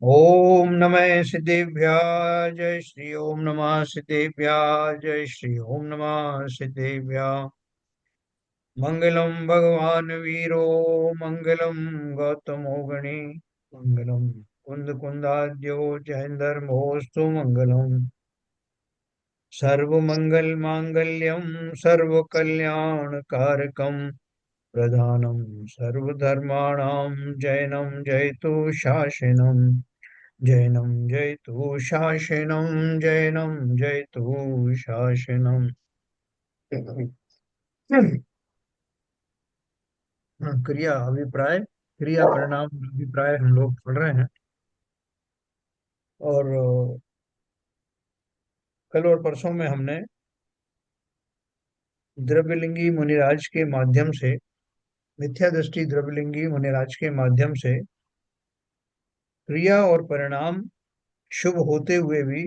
ओम नमः सिद्धेभ्याय जय श्री ओम नमः सिद्धेभ्याय जय श्री ओम नमः सिद्धेभ्याय। मंगलम भगवान वीरो मंगलम गौतमो गणे मंगलम कुंद कुंदाद्यो जयंदर्मोस्तु मंगलम। सर्वमंगल मांगल्यम सर्वकल्याणकारकम प्रधानम सर्वधर्माणां जैनम जयतु शासनम। जैनम जयतु शासनम जैनम जयतु शासनम। क्रिया अभिप्राय क्रिया परिणाम अभिप्राय हम लोग पढ़ रहे हैं। और कल और परसों में हमने द्रव्यलिंगी मुनिराज के माध्यम से मिथ्या दृष्टि द्रव्यलिंगी मुनिराज के माध्यम से क्रिया और परिणाम शुभ होते हुए भी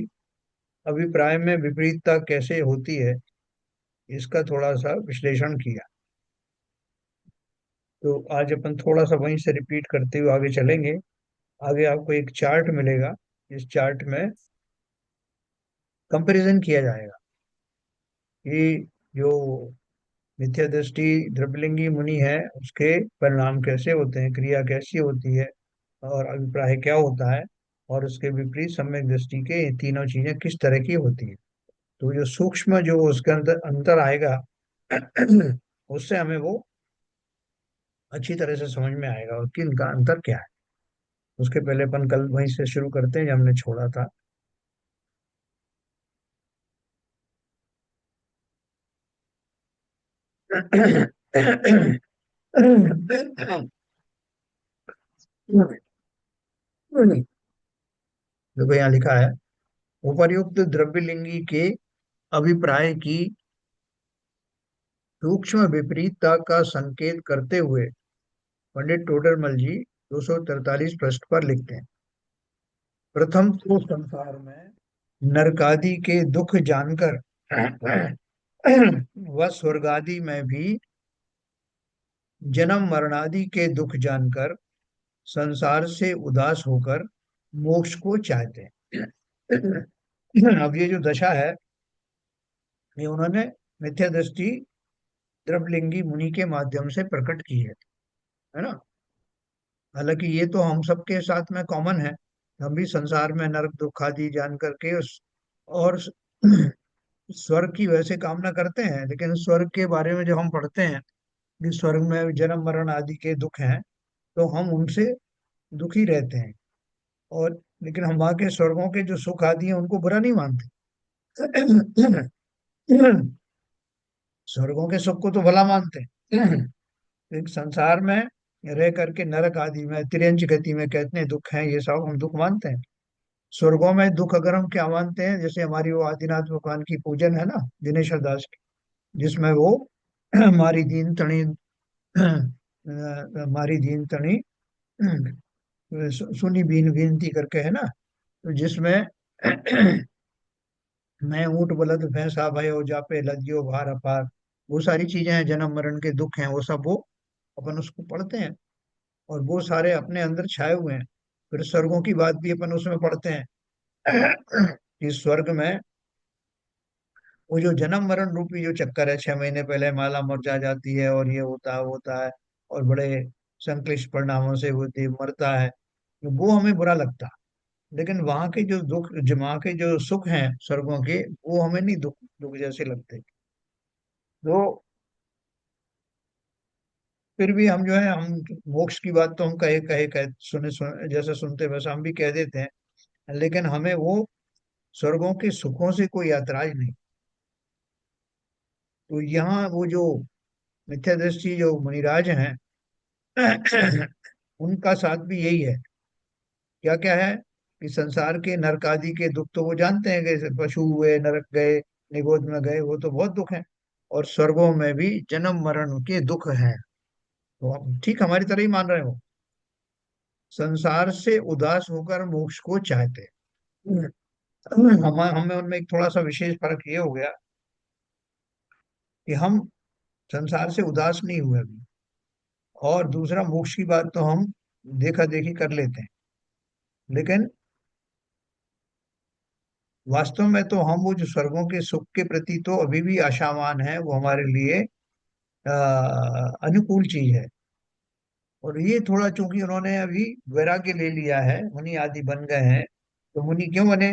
अभिप्राय में विपरीतता कैसे होती है, इसका थोड़ा सा विश्लेषण किया। तो आज अपन थोड़ा सा वहीं से रिपीट करते हुए आगे चलेंगे। आगे आपको एक चार्ट मिलेगा। इस चार्ट में कंपैरिजन किया जाएगा कि जो मिथ्या दृष्टि द्रव्यलिंगी मुनि है उसके परिणाम कैसे होते हैं, क्रिया कैसी होती है और अभिप्राय क्या होता है, और उसके विपरीत सम्यक दृष्टि के ये तीनों चीजें किस तरह की होती है। तो जो सूक्ष्म जो उसके अंदर अंतर आएगा उससे हमें वो अच्छी तरह से समझ में आएगा और कि इनका अंतर क्या है। उसके पहले अपन कल वहीं से शुरू करते हैं जहाँ हमने छोड़ा था। देखो यहाँ लिखा है, उपर्युक्त द्रव्यलिंगी के अभिप्राय की सूक्ष्म विपरीतता का संकेत करते हुए पंडित टोडरमल जी 243 पृष्ठ पर लिखते हैं। प्रथम तो संसार में नरकादि के दुख जानकर व स्वर्गादि में भी जन्म मरणादि के दुख जानकर संसार से उदास होकर मोक्ष को चाहते हैं। अब ये जो दशा है ये उन्होंने मिथ्या दृष्टि द्रवलिंगी मुनि के माध्यम से प्रकट की है ना। हालांकि ये तो हम सबके साथ में कॉमन है। हम भी संसार में नरक दुख आदि जान करके और स्वर्ग की वैसे कामना करते हैं, लेकिन स्वर्ग के बारे में जब हम पढ़ते हैं कि स्वर्ग में जन्म मरण आदि के दुख हैं तो हम उनसे दुखी रहते हैं। और लेकिन हम वहाँ के स्वर्गों के जो सुख आदि हैं उनको बुरा नहीं मानते। स्वर्गों के सुख को तो भला मानते हैं। एक संसार में रह करके नरक आदि में तिर्यंच गति में कितने दुख हैं, ये सब हम दुख मानते हैं। स्वर्गों में दुख अगर हम क्या मानते हैं, जैसे हमारी वो आदिनाथ भगवान की पूजन है ना दिनेश्वर दास की, जिसमें वो हमारी दीन तणी हमारी दीन तणी सुनी बीन विनती करके है ना। तो जिसमें मैं ऊंट बलद भैंसा भयो जापे लद्यो भार अपार, वो सारी चीजें हैं, जन्म मरण के दुख हैं, वो सब वो अपन उसको पढ़ते हैं और वो सारे अपने अंदर छाए हुए हैं। फिर स्वर्गों की बात भी अपन उसमें पढ़ते हैं कि स्वर्ग में वो जो जन्म मरण रूपी जो चक्कर है, 6 महीने पहले माला मुरझा जाती है और ये होता है वो होता है और बड़े संक्लिष्ट परिणामों से वो देव मरता है, तो वो हमें बुरा लगता। लेकिन वहां के जो दुख, जो वहां के जो सुख हैं स्वर्गों के, वो हमें नहीं दुख दुख जैसे लगते। तो फिर भी हम जो है हम मोक्ष की बात तो हम कहे सुने जैसे सुनते वैसा हम भी कह देते हैं, लेकिन हमें वो स्वर्गों के सुखों से कोई ऐतराज नहीं। तो यहाँ वो जो मिथ्या दृष्टि जो मुनिराज हैं उनका साथ भी यही है। क्या क्या है कि संसार के नरक आदि के दुख तो वो जानते हैं, कि पशु हुए नरक गए, निगोद में गए, वो तो बहुत दुख है। और स्वर्गों में भी जन्म मरण के दुख हैं। तो हम ठीक हमारी तरह ही मान रहे हो, संसार से उदास होकर मोक्ष को चाहते हैं। हम हमें उनमें एक थोड़ा सा विशेष फर्क ये हो गया कि हम संसार से उदास नहीं हुए अभी। और दूसरा, मोक्ष की बात तो हम देखा देखी कर लेते हैं। लेकिन वास्तव में तो हम वो जो स्वर्गों के सुख के प्रति तो अभी भी आशावान है, वो हमारे लिए अनुकूल चीज है। और ये थोड़ा चूंकि उन्होंने अभी वैराग्य ले लिया है, मुनि आदि बन गए हैं, तो मुनि क्यों बने?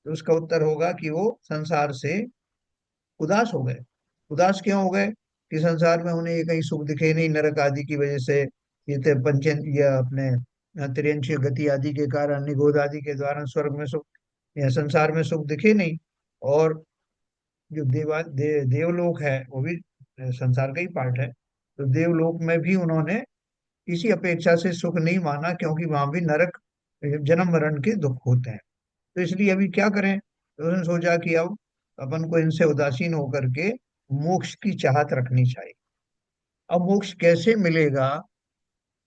तो उसका उत्तर होगा कि वो संसार से उदास हो गए। उदास क्यों हो गए? कि संसार में उन्हें ये कहीं सुख दिखे नहीं, नरक आदि की वजह से, ये पंच ये अपने तिर्यंशीय गति आदि के कारण, निगोध आदि के द्वारा स्वर्ग में सुख या संसार में सुख दिखे नहीं। और जो देवलोक है वो भी संसार का ही पार्ट है। तो देवलोक में भी उन्होंने किसी अपेक्षा से सुख नहीं माना, क्योंकि वहां भी नरक, जन्म मरण के दुख होते हैं। तो इसलिए अभी क्या करें? तो उसने सोचा कि अब अपन को इनसे उदासीन होकर के मोक्ष की चाहत रखनी चाहिए। अब मोक्ष कैसे मिलेगा?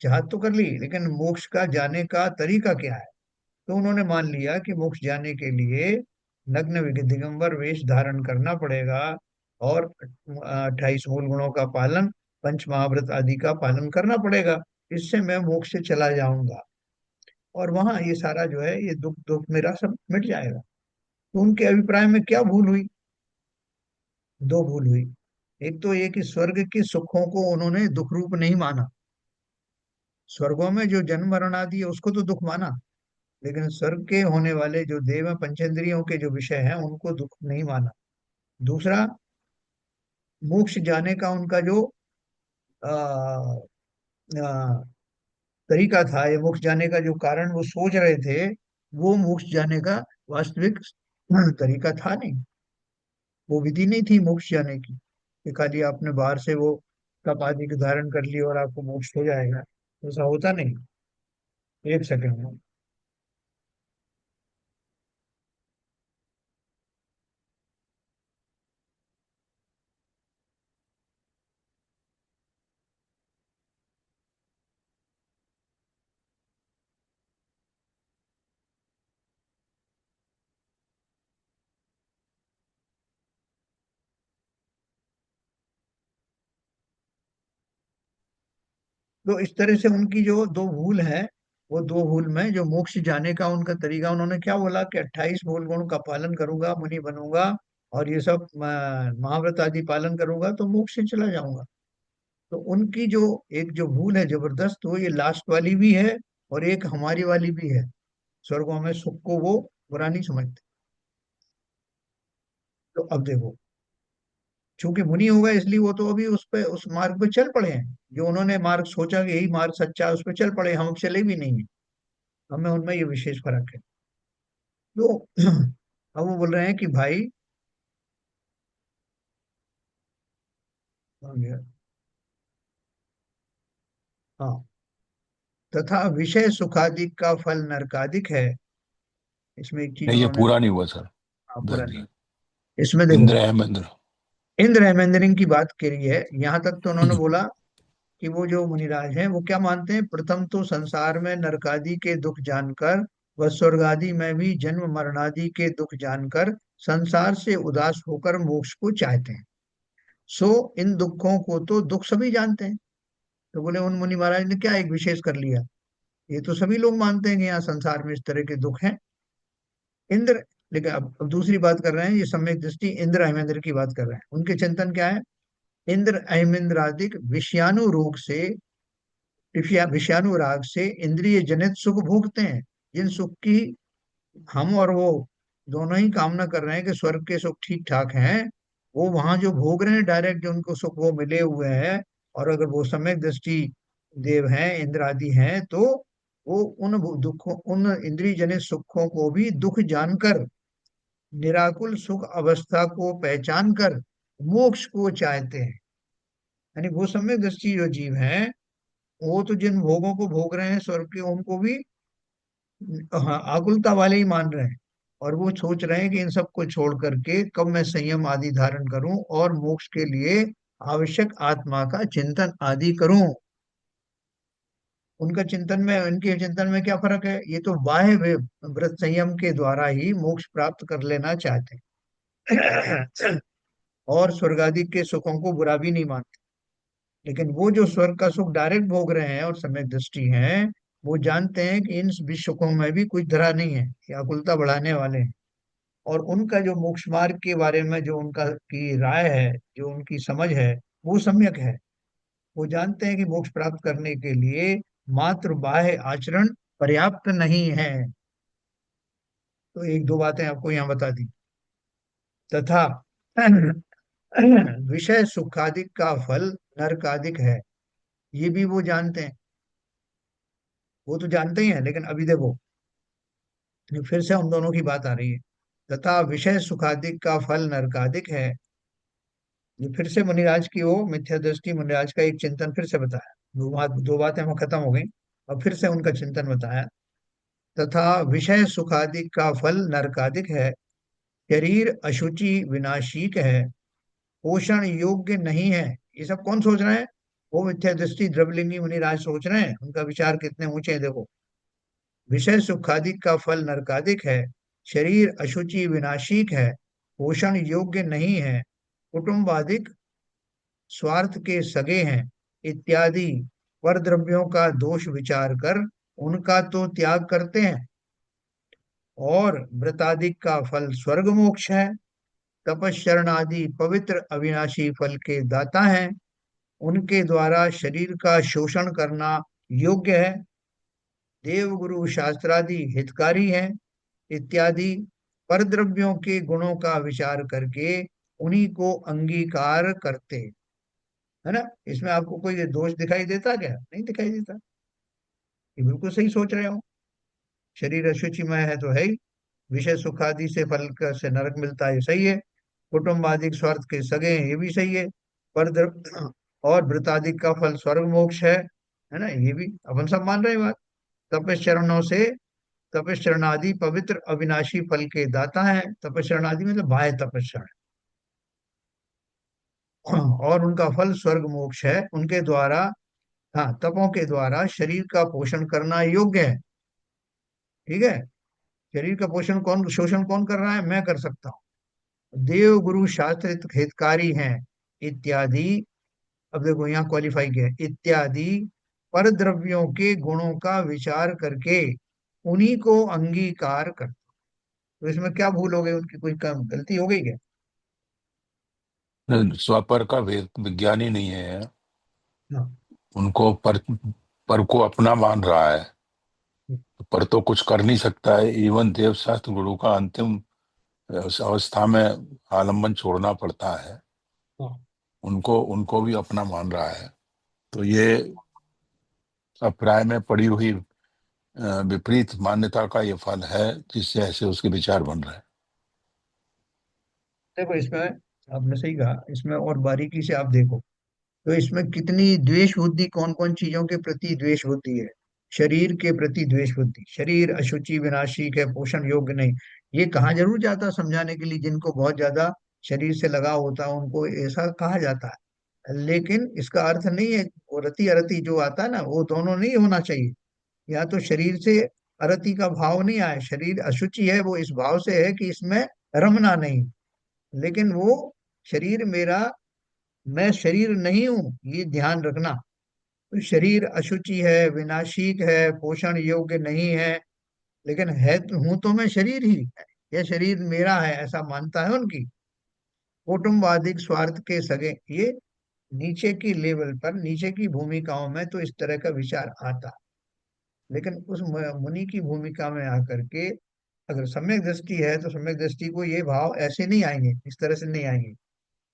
चाहत तो कर ली, लेकिन मोक्ष का जाने का तरीका क्या है? तो उन्होंने मान लिया कि मोक्ष जाने के लिए नग्न दिगंबर वेश धारण करना पड़ेगा, और 28 मूल गुणों का पालन, पंच महाव्रत आदि का पालन करना पड़ेगा। इससे मैं मोक्ष से चला जाऊंगा, और वहां ये सारा जो है, ये दुख दुख मेरा सब मिट जाएगा। तो उनके अभिप्राय में क्या भूल हुई? दो भूल हुई। एक तो ये कि स्वर्ग के सुखों को उन्होंने दुख रूप नहीं माना। स्वर्गों में जो जन्म मरण आदि है उसको तो दुख माना, लेकिन स्वर्ग के होने वाले जो देव हैं, पंचेंद्रियों के जो विषय हैं, उनको दुख नहीं माना। दूसरा, मोक्ष जाने का उनका जो आ, आ, तरीका था, या मोक्ष जाने का जो कारण वो सोच रहे थे, वो मोक्ष जाने का वास्तविक तरीका था नहीं। वो विधि नहीं थी मोक्ष जाने की, कि खाली आपने बाहर से वो कप आदि की धारण कर ली और आपको मोक्ष हो जाएगा। ऐसा होता नहीं। एक सेकंड में। तो इस तरह से उनकी जो दो भूल है, वो दो भूल में जो मोक्ष जाने का उनका तरीका, उन्होंने क्या बोला कि 28 मूल गुण का पालन करूंगा, मुनि बनूंगा, और ये सब महाव्रत आदि पालन करूंगा तो मोक्ष से चला जाऊंगा। तो उनकी जो एक जो भूल है जबरदस्त, वो ये लास्ट वाली भी है, और एक हमारी वाली भी है। स्वर्गों में सुख को वो बुरा नहीं समझते। तो अब देखो, चूंकि मुनि हो गए इसलिए वो तो अभी उस पे, उस मार्ग पे चल पड़े हैं। जो उन्होंने मार्ग सोचा कि यही मार्ग सच्चा है, उस पर चल पड़े, हम चले भी नहीं है। हमें उनमें ये विशेष फर्क है। तो अब वो बोल रहे हैं कि भाई, हाँ, तथा विषय सुखादिक का फल नरकादिक है। इसमें एक चीज नहीं, ये उन्होंने, पूरा नहीं हुआ सर। हाँ, पूरा दस नहीं। नहीं। इसमें देखो, इंद्र हेमेंद्र। इंद्र हेमेंद्रिंग की बात करी है, यहाँ तक तो उन्होंने बोला कि वो जो मुनिराज हैं वो क्या मानते हैं? प्रथम तो संसार में नरकादि के दुख जानकर, व स्वर्ग आदि में भी जन्म मरणादि के दुख जानकर संसार से उदास होकर मोक्ष को चाहते हैं। सो इन दुखों को तो दुख सभी जानते हैं। तो बोले उन मुनि महाराज ने क्या एक विशेष कर लिया? ये तो सभी लोग मानते हैं कि यहाँ संसार में इस तरह के दुख हैं। इंद्र, लेकिन अब दूसरी बात कर रहे हैं, ये सम्यक दृष्टि इंद्र अहिमेंद्र की बात कर रहे हैं। उनके चिंतन क्या है? इंद्र अहिमेंद्रादिक विषयानु रोग से, विषयानु राग से इंद्रिय जनित सुख भोगते हैं। जिन सुख की हम और वो दोनों ही कामना कर रहे हैं कि स्वर्ग के सुख ठीक ठाक हैं, वो वहां जो भोग रहे हैं डायरेक्ट, जो उनको सुख वो मिले हुए हैं। और अगर वो सम्यक दृष्टि देव हैं, इंद्र आदि हैं, तो वो उन दुखों, उन इंद्रिय जनित सुखों को भी दुख जानकर, निराकुल सुख अवस्था को पहचान कर मोक्ष को चाहते हैं। यानी वो सम्यक दृष्टि जो जीव हैं, वो तो जिन भोगों को भोग रहे हैं स्वर्ग के, उनको भी, हाँ, आकुलता वाले ही मान रहे हैं। और वो सोच रहे हैं कि इन सब को छोड़ करके कब मैं संयम आदि धारण करूं और मोक्ष के लिए आवश्यक आत्मा का चिंतन आदि करूं। उनका चिंतन में, उनके चिंतन में क्या फर्क है? ये तो बाह्य व्रत संयम के द्वारा ही मोक्ष प्राप्त कर लेना चाहते हैं, और स्वर्ग आदि के सुखों को बुरा भी नहीं मानते। लेकिन वो जो स्वर्ग का सुख डायरेक्ट भोग रहे हैं और सम्यक दृष्टि हैं, वो जानते हैं कि इन विश्वकों में भी कुछ धरा नहीं है, ये आकुलता बढ़ाने वाले हैं। और उनका जो मोक्ष मार्ग के बारे में जो उनका की राय है, जो उनकी समझ है, वो सम्यक है। वो जानते हैं कि मोक्ष प्राप्त करने के लिए मात्र बाह्य आचरण पर्याप्त नहीं है। तो एक दो बातें आपको यहाँ बता दी। तथा विषय सुखादिक का फल नरकादिक है, ये भी वो जानते हैं। वो तो जानते ही हैं, लेकिन अभी देखो फिर से उन दोनों की बात आ रही है। तथा विषय सुखादिक का फल नरकादिक है। ये फिर से मुनिराज की वो मिथ्या दृष्टि, मुनिराज का एक चिंतन फिर से बताया। दो बातें वहां खत्म हो गई, अब फिर से उनका चिंतन बताया। तथा विषय सुखादिक का फल नरकादिक है। शरीर अशुचि विनाशीक है, पोषण योग्य नहीं है। ये सब कौन सोच रहे हैं? वो मिथ्या दृष्टि द्रवलिंगी मुनिराज सोच रहे हैं। उनका विचार कितने ऊंचे हैं देखो। विषय सुखादिक का फल नरकादिक है, शरीर अशुचि विनाशिक है, पोषण योग्य नहीं है, कुटुंबादिक स्वार्थ के सगे हैं, इत्यादि पर द्रव्यों का दोष विचार कर उनका तो त्याग करते हैं। और व्रतादिक का फल स्वर्ग मोक्ष है। तपश्चरण आदि पवित्र अविनाशी फल के दाता हैं, उनके द्वारा शरीर का शोषण करना योग्य है। देव गुरु शास्त्रादि हितकारी हैं, इत्यादि परद्रव्यों के गुणों का विचार करके उन्हीं को अंगीकार करते, है ना। इसमें आपको कोई दोष दिखाई देता क्या? नहीं दिखाई देता। ये बिल्कुल सही सोच रहे हो। शरीर अशुचिमय है तो है ही। विषय सुखादि से फल से नरक मिलता है, ये सही है। कुटुंबादिक स्वार्थ के सगे हैं, ये भी सही है। पर और वृतादिक का फल स्वर्ग मोक्ष है ना, ये भी अपन सब मान रहे हैं बात। तपश्चरणों से तपश्चरणादि पवित्र अविनाशी फल के दाता है। तपश्चरणादि मतलब बाह्य तपस्या। और उनका फल स्वर्ग मोक्ष है। उनके द्वारा, हाँ, तपों के द्वारा शरीर का पोषण करना योग्य है। ठीक है। शरीर का पोषण कौन, शोषण कौन कर रहा है? मैं कर सकता हूँ। देव गुरु शास्त्र हितकारी हैं, इत्यादि। अब देखो यहाँ क्वालिफाई किया है, इत्यादि पर द्रव्यों के गुणों का विचार करके उन्हीं को अंगीकार कर। तो इसमें क्या भूल हो गई उनकी? कोई कम गलती हो गई क्या? स्वापर का विज्ञान ही नहीं है। हाँ। उनको पर को अपना मान रहा है। पर तो कुछ कर नहीं सकता है। इवन देव शास्त्र गुरु का अंतिम उस अवस्था में आलम्बन छोड़ना पड़ता है। हाँ। उनको उनको भी अपना मान रहा है। तो ये अप्राय में पड़ी हुई विपरीत मान्यता का ये फल है, जिससे ऐसे उसके विचार बन रहे हैं। देखो इसमें आपने सही कहा, इसमें और बारीकी से आप देखो तो इसमें कितनी द्वेष बुद्धि, कौन कौन चीजों के प्रति द्वेष बुद्धि है। शरीर के प्रति द्वेष बुद्धि, शरीर अशुचि विनाशिक है, पोषण योग्य नहीं। ये कहा जरूर जाता है समझाने के लिए, जिनको बहुत ज्यादा शरीर से लगाव होता है उनको ऐसा कहा जाता है। लेकिन इसका अर्थ नहीं है वो रति अरति जो आता है ना, वो दोनों नहीं होना चाहिए। या तो शरीर से अरति का भाव नहीं आए, शरीर अशुचि है वो इस भाव से है कि इसमें रमना नहीं। लेकिन वो शरीर मेरा, मैं शरीर नहीं हूं, ये ध्यान रखना। तो शरीर अशुचि है, विनाशिक है, पोषण योग्य नहीं है, लेकिन है तो हूं तो मैं शरीर ही। यह शरीर मेरा है ऐसा मानता है उनकी। कौटुंबिक स्वार्थ के सगे, ये नीचे की लेवल पर, नीचे की भूमिकाओं में तो इस तरह का विचार आता। लेकिन उस मुनि की भूमिका में आकर के अगर सम्यक दृष्टि है तो सम्यक दृष्टि को ये भाव ऐसे नहीं आएंगे, इस तरह से नहीं आएंगे।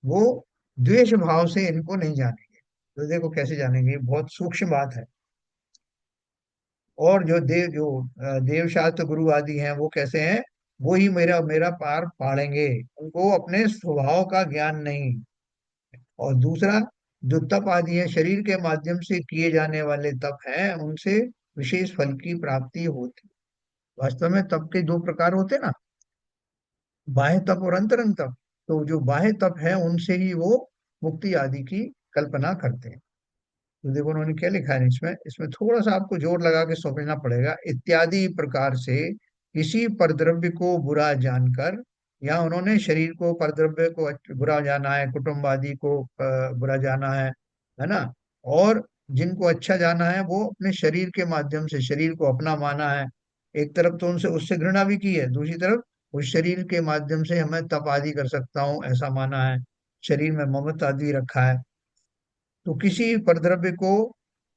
वो द्वेष भाव से इनको नहीं जानेंगे। तो देखो कैसे जानेंगे, ये बहुत सूक्ष्म बात है। और देव शास्त्र गुरु आदि हैं वो कैसे हैं? वो ही मेरा मेरा पार पाड़ेंगे। उनको अपने स्वभाव का ज्ञान नहीं। और दूसरा, जो तप आदि है शरीर के माध्यम से किए जाने वाले तप हैं, उनसे विशेष फल की प्राप्ति होती। वास्तव में तप के दो प्रकार होते हैं ना, बाह्य तप और अंतरंग तप। तो जो बाह्य तप है उनसे ही वो मुक्ति आदि की कल्पना करते हैं। तो देखो उन्होंने क्या लिखा है इसमें, इसमें थोड़ा सा आपको जोर लगा के समझना पड़ेगा। इत्यादि प्रकार से किसी परद्रव्य को बुरा जानकर, या उन्होंने शरीर को परद्रव्य को बुरा जाना है, कुटुंब आदि को बुरा जाना है ना। और जिनको अच्छा जाना है वो अपने शरीर के माध्यम से शरीर को अपना माना है। एक तरफ तो उनसे उससे घृणा भी की है, दूसरी तरफ उस शरीर के माध्यम से हमें तप आदि कर सकता हूँ ऐसा माना है। शरीर में ममत्व आदि रखा है। तो किसी परद्रव्य को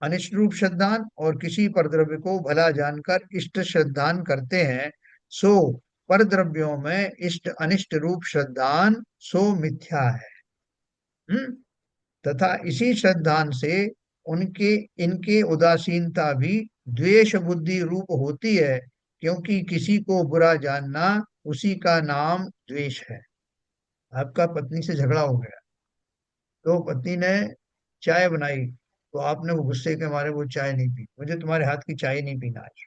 अनिष्ट रूप श्रद्धान और किसी परद्रव्य को भला जानकर इष्ट श्रद्धान करते हैं, सो परद्रव्यों में इष्ट अनिष्ट रूप श्रद्धान सो मिथ्या है। हम्म। तथा इसी श्रद्धान से उनके इनके उदासीनता भी द्वेष बुद्धि रूप होती है, क्योंकि किसी को बुरा जानना उसी का नाम द्वेष है। आपका पत्नी से झगड़ा हो गया, तो पत्नी ने चाय बनाई, तो आपने वो गुस्से के मारे वो चाय नहीं पी, मुझे तुम्हारे हाथ की चाय नहीं पीना आज।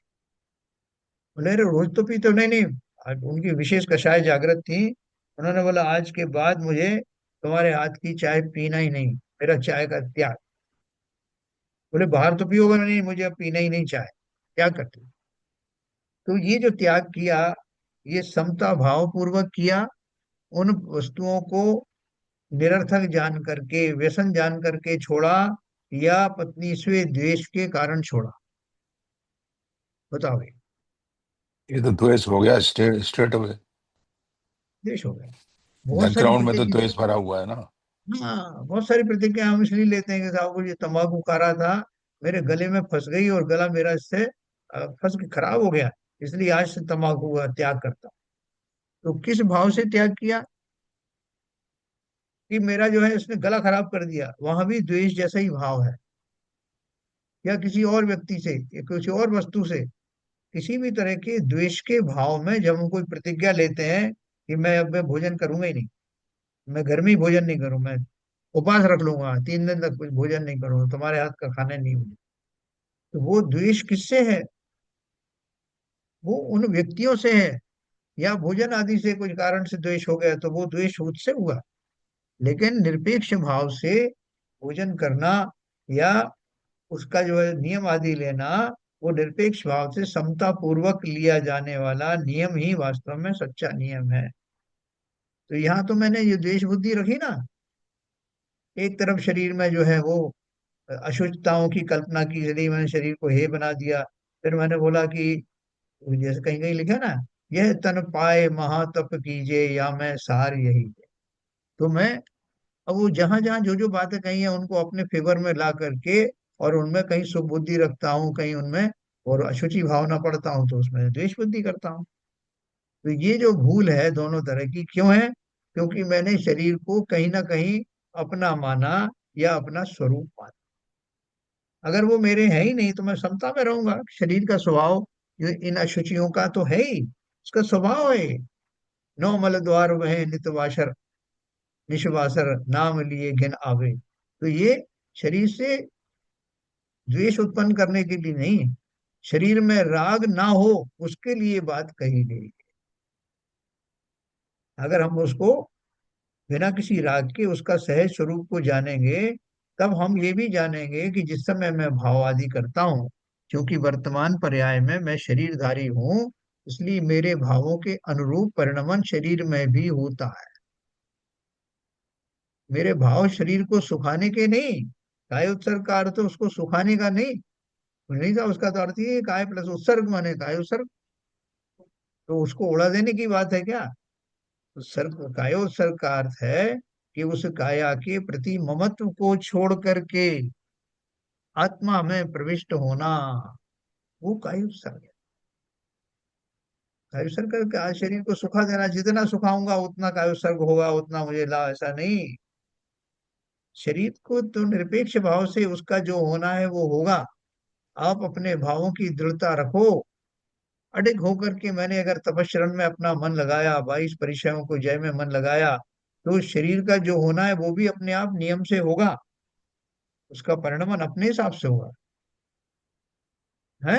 बोले अरे रोज तो पीते हो। नहीं नहीं, आज उनकी विशेष कषाय जागृत थी। उन्होंने बोला आज के बाद मुझे तुम्हारे हाथ की चाय पीना ही नहीं, मेरा चाय का त्याग। बोले बाहर तो पियोगे? नहीं, मुझे अब पीना ही नहीं चाय, क्या करते हो? तो ये जो त्याग किया, ये समता भाव पूर्वक किया। उन वस्तुओं को निरर्थक जान करके व्यसन जान करके छोड़ा, या पत्नी स्वे द्वेष के कारण छोड़ा? बताओ भाई। ये तो द्वेष हो गया स्टेट स्टेट में। द्वेष हो गया। बहुत सारी बैकग्राउंड में तो प्रतिक्रिया। द्वेष भरा हुआ है ना। हाँ, बहुत सारी प्रतिक्रिया हम इसलिए लेते हैं कि साहब को ये तंबाकू खा रहा था, मेरे गले में फंस गई और गला मेरा इससे फंस के खराब हो गया, इसलिए आज से तंबाकू का त्याग करता हूं। तो किस भाव से त्याग किया? कि मेरा जो है इसने गला खराब कर दिया, वहां भी द्वेष जैसा ही भाव है। या किसी और व्यक्ति से या किसी और वस्तु से किसी भी तरह के द्वेष के भाव में जब हम कोई प्रतिज्ञा लेते हैं कि मैं अब मैं भोजन करूंगा ही नहीं, मैं घर में ही भोजन नहीं करूं, मैं उपवास रख लूंगा, 3 दिन तक कुछ भोजन नहीं करूंगा, तुम्हारे हाथ का खाना नहीं होगा, तो वो द्वेष किससे है? वो उन व्यक्तियों से है। या भोजन आदि से कुछ कारण से द्वेष हो गया तो वो द्वेष उससे हुआ। लेकिन निरपेक्ष भाव से भोजन करना या उसका जो है नियम आदि लेना, वो निरपेक्ष भाव से समता पूर्वक लिया जाने वाला नियम ही वास्तव में सच्चा नियम है। तो यहाँ तो मैंने ये द्वेष बुद्धि रखी ना, एक तरफ शरीर में जो है वो अशुद्धताओं की कल्पना की, यदि मैंने शरीर को हे बना दिया। फिर मैंने बोला कि जैसे कहीं कहीं लिखा ना, यह तन पाए महातप कीजिए या मैं सार यही है। तो मैं अब वो जहां जहां जो जो बातें कही है उनको अपने फेवर में ला करके, और उनमें कहीं शुभ बुद्धि रखता हूँ, कहीं उनमें और अशुचि भावना पड़ता हूँ, तो उसमें द्वेष बुद्धि करता हूँ। तो ये जो भूल है दोनों तरह की क्यों है? क्योंकि मैंने शरीर को कहीं ना कहीं अपना माना या अपना स्वरूप माना। अगर वो मेरे है ही नहीं तो मैं समता में रहूंगा। शरीर का स्वभाव ये इन अशुचियों का तो है ही, उसका स्वभाव है। नौ मल द्वार वह नितवासर निशवासर नाम लिए घिन आवे। तो ये शरीर से द्वेष उत्पन्न करने के लिए नहीं, शरीर में राग ना हो उसके लिए बात कही गई। अगर हम उसको बिना किसी राग के उसका सहज स्वरूप को जानेंगे, तब हम ये भी जानेंगे कि जिस समय मैं भाव आदि करता हूँ, क्योंकि वर्तमान पर्याय में मैं शरीरधारी हूँ, इसलिए मेरे भावों के अनुरूप परिणमन शरीर में भी होता है। मेरे भाव शरीर को सुखाने के नहीं। काय उत्सर्ग का अर्थ उसको सुखाने का नहीं, नहीं था। उसका तो अर्थ ये है, काय प्लस उत्सर्ग माने काय उत्सर्ग। तो उसको उड़ा देने की बात है क्या? उत्सर्ग कायोत्सर्ग का अर्थ है कि उस काया के प्रति ममत्व को छोड़ करके आत्मा में प्रविष्ट होना, वो कायोत्सर्ग है। कायोत्सर्ग करके आज शरीर को सुखा देना, जितना सुखाऊंगा उतना कायोत्सर्ग होगा, उतना मुझे लाभ, ऐसा नहीं। शरीर को तो निरपेक्ष भाव से उसका जो होना है वो होगा। आप अपने भावों की दृढ़ता रखो, अडिग होकर के। मैंने अगर तपस्रण में अपना मन लगाया, 22 परिचयों को जय में मन लगाया, तो शरीर का जो होना है वो भी अपने आप नियम से होगा, उसका परिणमन अपने हिसाब से होगा। है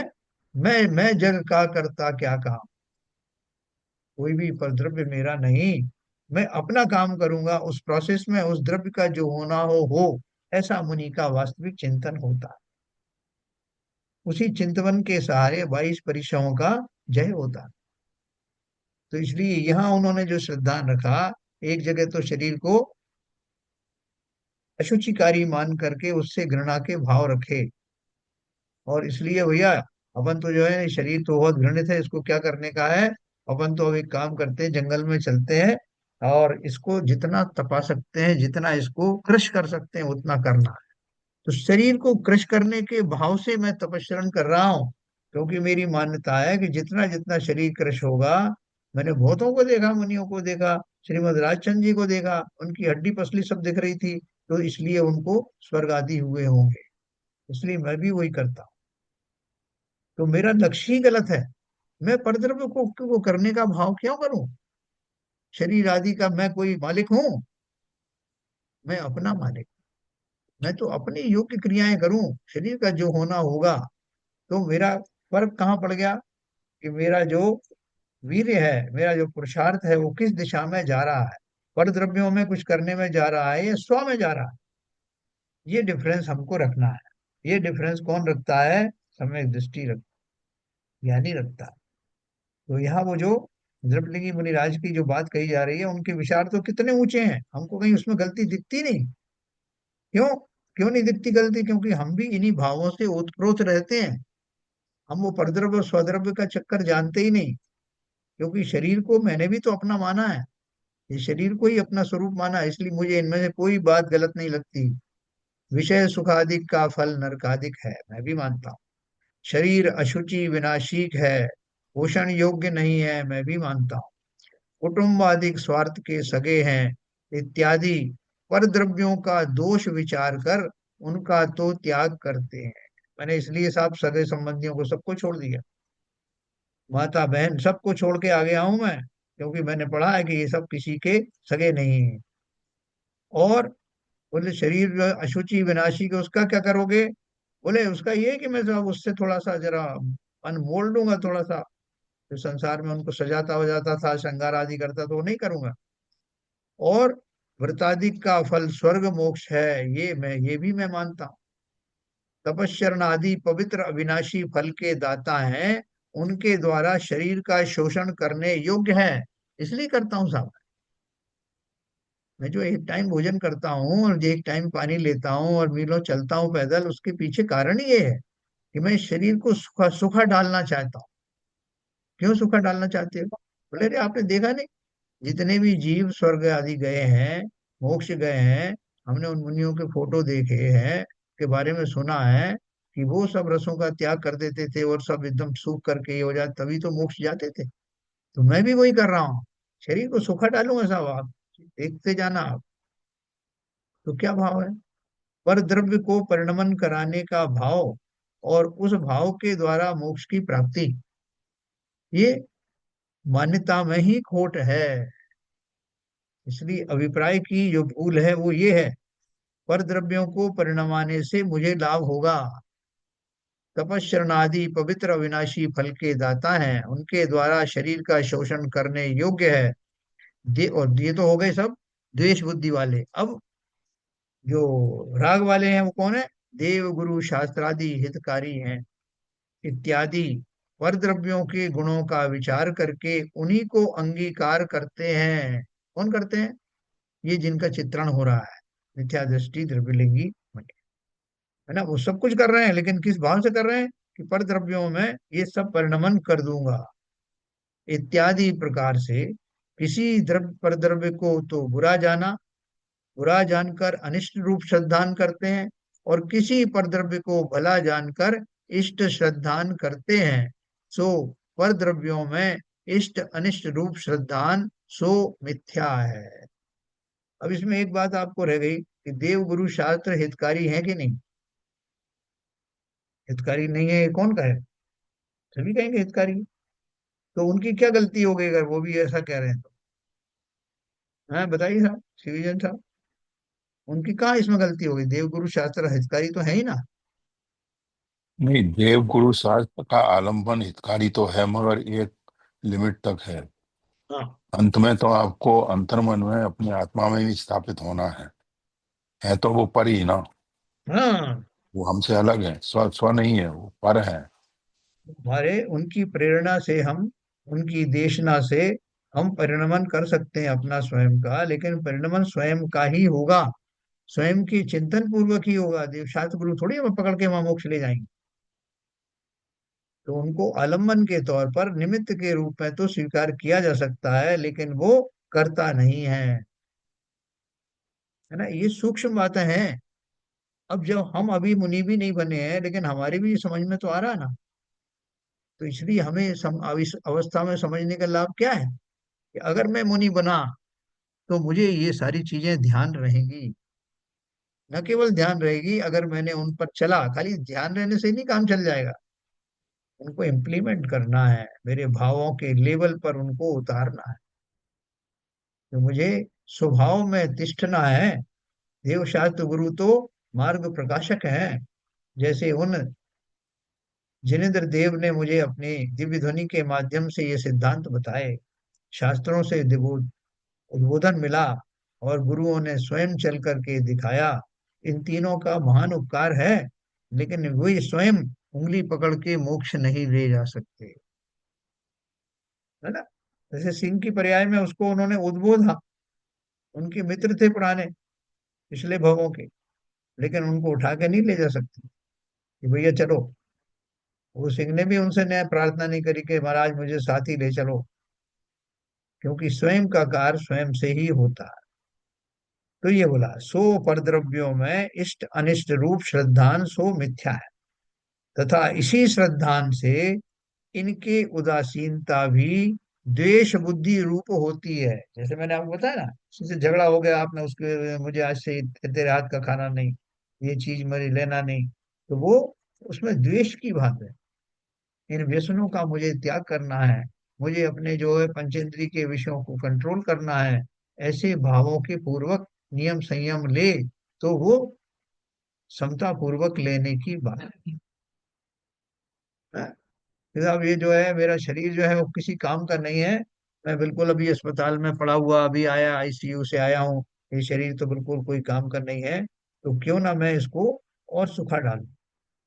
मैं जग का करता क्या काम, कोई भी उपद्रव्य मेरा नहीं, मैं अपना काम करूंगा, उस प्रोसेस में उस द्रव्य का जो होना हो। ऐसा मुनि का वास्तविक चिंतन होता है। उसी चिंतन के सहारे 22 परिचयों का जय होता है। तो इसलिए यहाँ उन्होंने जो श्रद्धा रखा, एक जगह तो शरीर को अशुचिकारी मान करके उससे घृणा के भाव रखे। और इसलिए भैया अपन तो जो है, शरीर तो बहुत घृणित है, इसको क्या करने का है। अपन तो अब एक काम करते हैं, जंगल में चलते हैं और इसको जितना तपा सकते हैं, जितना इसको क्रश कर सकते हैं उतना करना है। तो शरीर को क्रश करने के भाव से मैं तपस्रण कर रहा हूँ, क्योंकि मेरी मान्यता है कि जितना जितना शरीर क्रश होगा। मैंने बहुतों को देखा, मुनियों को देखा, श्रीमद राजचंद्र जी को देखा, उनकी हड्डी पसली सब दिख रही थी, तो इसलिए उनको स्वर्ग आदि हुए होंगे। इसलिए मैं भी वही करता हूँ। तो मेरा लक्ष्य ही गलत है। मैं परद्रव्य को करने का भाव क्यों करूं। शरीर आदि का मैं कोई मालिक हूं। मैं अपना मालिक। मैं तो अपनी योग्य क्रियाएं करूं। शरीर का जो होना होगा। तो मेरा फर्क कहाँ पड़ गया, कि मेरा जो वीर्य है, मेरा जो पुरुषार्थ है, वो किस दिशा में जा रहा है। पर द्रव्यों में कुछ करने में जा रहा है या स्व में जा रहा है। ये डिफरेंस हमको रखना है। ये डिफरेंस कौन रखता है। सम्यक दृष्टि रख ज्ञानी रखता है। तो यहाँ वो जो द्रवलिंगी मुनिराज की जो बात कही जा रही है, उनके विचार तो कितने ऊंचे हैं, हमको कहीं उसमें गलती दिखती नहीं। क्यों। क्यों नहीं दिखती गलती, क्योंकि हम भी इन्हीं भावों से ओतप्रोत रहते हैं। हम वो परद्रव्य स्वद्रव्य का चक्कर जानते ही नहीं। क्योंकि शरीर को मैंने भी तो अपना माना है। ये शरीर को ही अपना स्वरूप माना है, इसलिए मुझे इनमें से कोई बात गलत नहीं लगती। विषय सुखादिक का फल नरकादिक है, मैं भी मानता हूँ। शरीर अशुचि विनाशिक है, पोषण योग्य नहीं है, मैं भी मानता हूँ। कुटुंबादिक स्वार्थ के सगे हैं इत्यादि पर द्रव्यों का दोष विचार कर उनका तो त्याग करते हैं। मैंने इसलिए साहब सगे संबंधियों को सबको छोड़ दिया। माता बहन सबको छोड़ के आ गया हूं मैं, क्योंकि मैंने पढ़ा है कि ये सब किसी के सगे नहीं है। और बोले शरीर जो है अशुचि विनाशी के, उसका क्या करोगे। बोले उसका ये है कि मैं जो उससे थोड़ा सा जरा मन मोड़ लूंगा थोड़ा सा। जो संसार में उनको सजाता वजाता था, श्रृंगार आदि करता, तो वो नहीं करूंगा। और व्रतादि का फल स्वर्ग मोक्ष है, ये भी मैं मानता हूँ। तपस्चरण आदि पवित्र अविनाशी फल के दाता हैं, उनके द्वारा शरीर का शोषण करने योग्य है, इसलिए करता हूँ साहब। मैं जो एक टाइम भोजन करता हूँ और एक टाइम पानी लेता हूँ और मीलों चलता हूँ पैदल, उसके पीछे कारण ही ये है कि मैं शरीर को सुखा सुखा डालना चाहता हूँ। क्यों सुखा डालना चाहते हो। बोले अरे आपने देखा नहीं, जितने भी जीव स्वर्ग आदि गए हैं, मोक्ष गए हैं, हमने उन मुनियों के फोटो देखे हैं, के बारे में सुना है कि वो सब रसों का त्याग कर देते थे और सब एकदम सूख करके ये हो जाते, तभी तो मोक्ष जाते थे। तो मैं भी वही कर रहा हूँ। शरीर को सुखा डालूंगा साहब, आप देखते जाना आप। तो क्या भाव है। पर द्रव्य को परिणमन कराने का भाव और उस भाव के द्वारा मोक्ष की प्राप्ति, ये मान्यता में ही खोट है। इसलिए अभिप्राय की जो भूल है वो ये है, पर द्रव्यों को परिणमाने से मुझे लाभ होगा। तपस्शरणादि पवित्र अविनाशी फल के दाता हैं, उनके द्वारा शरीर का शोषण करने योग्य है। और ये तो हो गए सब द्वेष बुद्धि वाले। अब जो राग वाले हैं वो कौन है। देव गुरु शास्त्रादि हितकारी हैं इत्यादि पर द्रव्यों के गुणों का विचार करके उन्हीं को अंगीकार करते हैं। कौन करते हैं। ये जिनका चित्रण हो रहा है, मिथ्या दृष्टि द्रव्यलिंगी है ना, वो सब कुछ कर रहे हैं, लेकिन किस भाव से कर रहे हैं, कि पर द्रव्यों में ये सब परिणमन कर दूंगा इत्यादि प्रकार से। किसी द्रव्य पर द्रव्य को तो बुरा जाना, बुरा जानकर अनिष्ट रूप श्रद्धान करते हैं, और किसी पर द्रव्य को भला जानकर इष्ट श्रद्धान करते हैं। सो पर द्रव्यों में इष्ट अनिष्ट रूप श्रद्धान सो मिथ्या है। अब इसमें एक बात आपको रह गई कि देव गुरु शास्त्र हितकारी है कि नहीं। हितकारी नहीं है, ये कौन कहे। सभी कहेंगे हितकारी। तो उनकी क्या गलती हो गई अगर वो भी ऐसा कह रहे हैं तो। हाँ बताइए साहब, सिविजन साहब, उनकी कहाँ इसमें गलती हो गई। देव गुरु शास्त्र हितकारी तो है ही ना। नहीं, देव गुरु शास्त्र का आलंबन हितकारी तो है, मगर एक लिमिट तक है। हाँ। अंत में तो आपको अंतर्मन में अपनी आत्मा में ही स्थापित होना है तो वो पर ही ना। हाँ। वो हमसे अलग है, स्व स्व नहीं है, वो पर है। हमारे उनकी प्रेरणा से हम, उनकी देशना से हम परिणमन कर सकते हैं अपना स्वयं का, लेकिन परिणमन स्वयं का ही होगा। स्वयं की चिंतन पूर्वक ही होगा। देव शास्त्र गुरु थोड़ी हमें पकड़ के वहां मोक्ष ले जाएंगे। तो उनको आलम्बन के तौर पर निमित्त के रूप में तो स्वीकार किया जा सकता है, लेकिन वो करता नहीं है ना। ये सूक्ष्म बातें हैं। अब जब हम अभी मुनि भी नहीं बने हैं, लेकिन हमारी भी समझ में तो आ रहा है ना। तो इसलिए हमें अब इस अवस्था में समझने का लाभ क्या है कि अगर मैं मुनि बना तो मुझे ये सारी चीजें ध्यान रहेंगी। न केवल ध्यान रहेगी, अगर मैंने उन पर चला, खाली ध्यान रहने से नहीं काम चल जाएगा। उनको इम्प्लीमेंट करना है, मेरे भावों के लेवल पर उनको उतारना है। तो मुझे स्वभाव में तिष्ठना है। देव शास्त्र गुरु तो मार्ग प्रकाशक हैं। जैसे उन जिनेन्द्र देव ने मुझे अपनी दिव्य ध्वनि के माध्यम से ये सिद्धांत बताए, शास्त्रों से उद्बोधन मिला, और गुरुओं ने स्वयं चल करके दिखाया। इन तीनों का महान उपकार है, लेकिन वे स्वयं उंगली पकड़ के मोक्ष नहीं ले जा सकते, है ना। जैसे सिंह की पर्याय में उसको उन्होंने उद्बोधा, उनके मित्र थे पुराने, पिछले भवों के, लेकिन उनको उठा के नहीं ले जा सकते कि भैया चलो। वो सिंह ने भी उनसे न्याय प्रार्थना नहीं करी कि महाराज मुझे साथ ही ले चलो, क्योंकि स्वयं का कार्य स्वयं से ही होता है। तो ये बोला, सो परद्रव्यों में इष्ट अनिष्ट रूप श्रद्धान सो मिथ्या है, तथा इसी श्रद्धान से इनके उदासीनता भी द्वेष बुद्धि रूप होती है। जैसे मैंने आपको बताया ना, किसी से झगड़ा हो गया, आपने उसके, मुझे आज से तेरे हाथ का खाना नहीं, ये चीज मुझे लेना नहीं, तो वो उसमें द्वेष की बात है। इन व्यसनों का मुझे त्याग करना है, मुझे अपने जो है पंचेंद्रिय के विषयों को कंट्रोल करना है, ऐसे भावों के पूर्वक नियम संयम ले, तो वो समता पूर्वक लेने की बात है। फिर अब ये जो है मेरा शरीर जो है वो किसी काम का नहीं है। मैं बिल्कुल अभी अस्पताल में पड़ा हुआ, अभी आया, आईसीयू से आया हूँ। ये शरीर तो बिल्कुल कोई काम का नहीं है, तो क्यों ना मैं इसको और सुखा डालूं।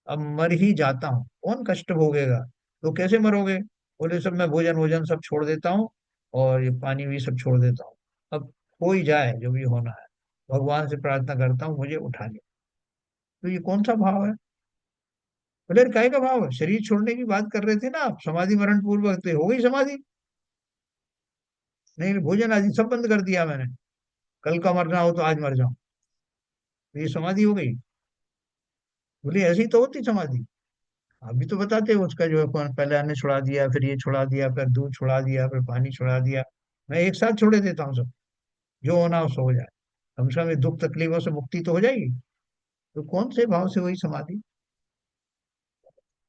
अब मर ही जाता हूँ, कौन कष्ट भोगेगा। तो कैसे मरोगे? बोले सब मैं भोजन वोजन सब छोड़ देता हूँ, और ये पानी भी सब छोड़ देता हूँ। अब हो ही जाए जो भी होना है, भगवान से प्रार्थना करता हूँ मुझे उठा ले। तो ये कौन सा भाव है? बोले अरे काय का भाव है, शरीर छोड़ने की बात कर रहे थे ना आप, समाधि मरण पूर्वक, तो हो गई समाधि। नहीं, भोजन आदि सब बंद कर दिया मैंने, कल का मरना हो तो आज मर जाऊं, तो ये समाधि हो गई। बोले ऐसी तो होती समाधि। अभी तो बताते हो उसका जो है, कौन पहले अन्न छुड़ा दिया, फिर ये छुड़ा दिया, फिर दूध छुड़ा दिया, फिर पानी छुड़ा दिया। मैं एक साथ छोड़े देता हूँ सब, जो होना हो सो हो जाए, कम से कम ये दुख तकलीफों से मुक्ति तो हो जाएगी। तो कौन से भाव से हुई समाधि?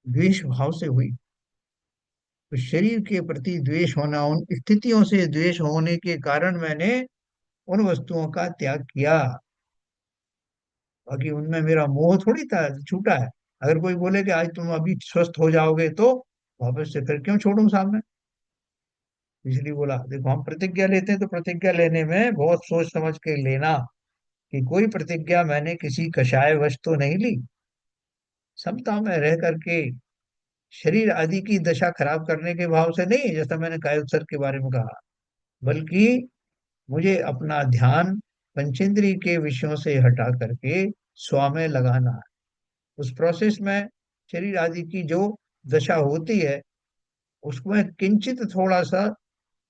द्वेष भाव से हुई। तो शरीर के प्रति द्वेष होना, उन स्थितियों से द्वेष होने के कारण मैंने उन वस्तुओं का त्याग किया। बाकी उनमें मेरा मोह थोड़ी था, छूटा है। अगर कोई बोले कि आज तुम अभी स्वस्थ हो जाओगे, तो वापस से फिर क्यों छोड़ूं सामने। इसलिए बोला, देखो हम प्रतिज्ञा लेते हैं तो प्रतिज्ञा लेने में बहुत सोच समझ के लेना, कि कोई प्रतिज्ञा मैंने किसी कषाय वश तो नहीं ली। समता में रह करके शरीर आदि की दशा खराब करने के भाव से नहीं, जैसा मैंने काय उत्सर्ग के बारे में कहा, बल्कि मुझे अपना ध्यान पंचेंद्रिय के विषयों से हटा करके स्व में लगाना है। उस प्रोसेस में शरीर आदि की जो दशा होती है, उसमें किंचित थोड़ा सा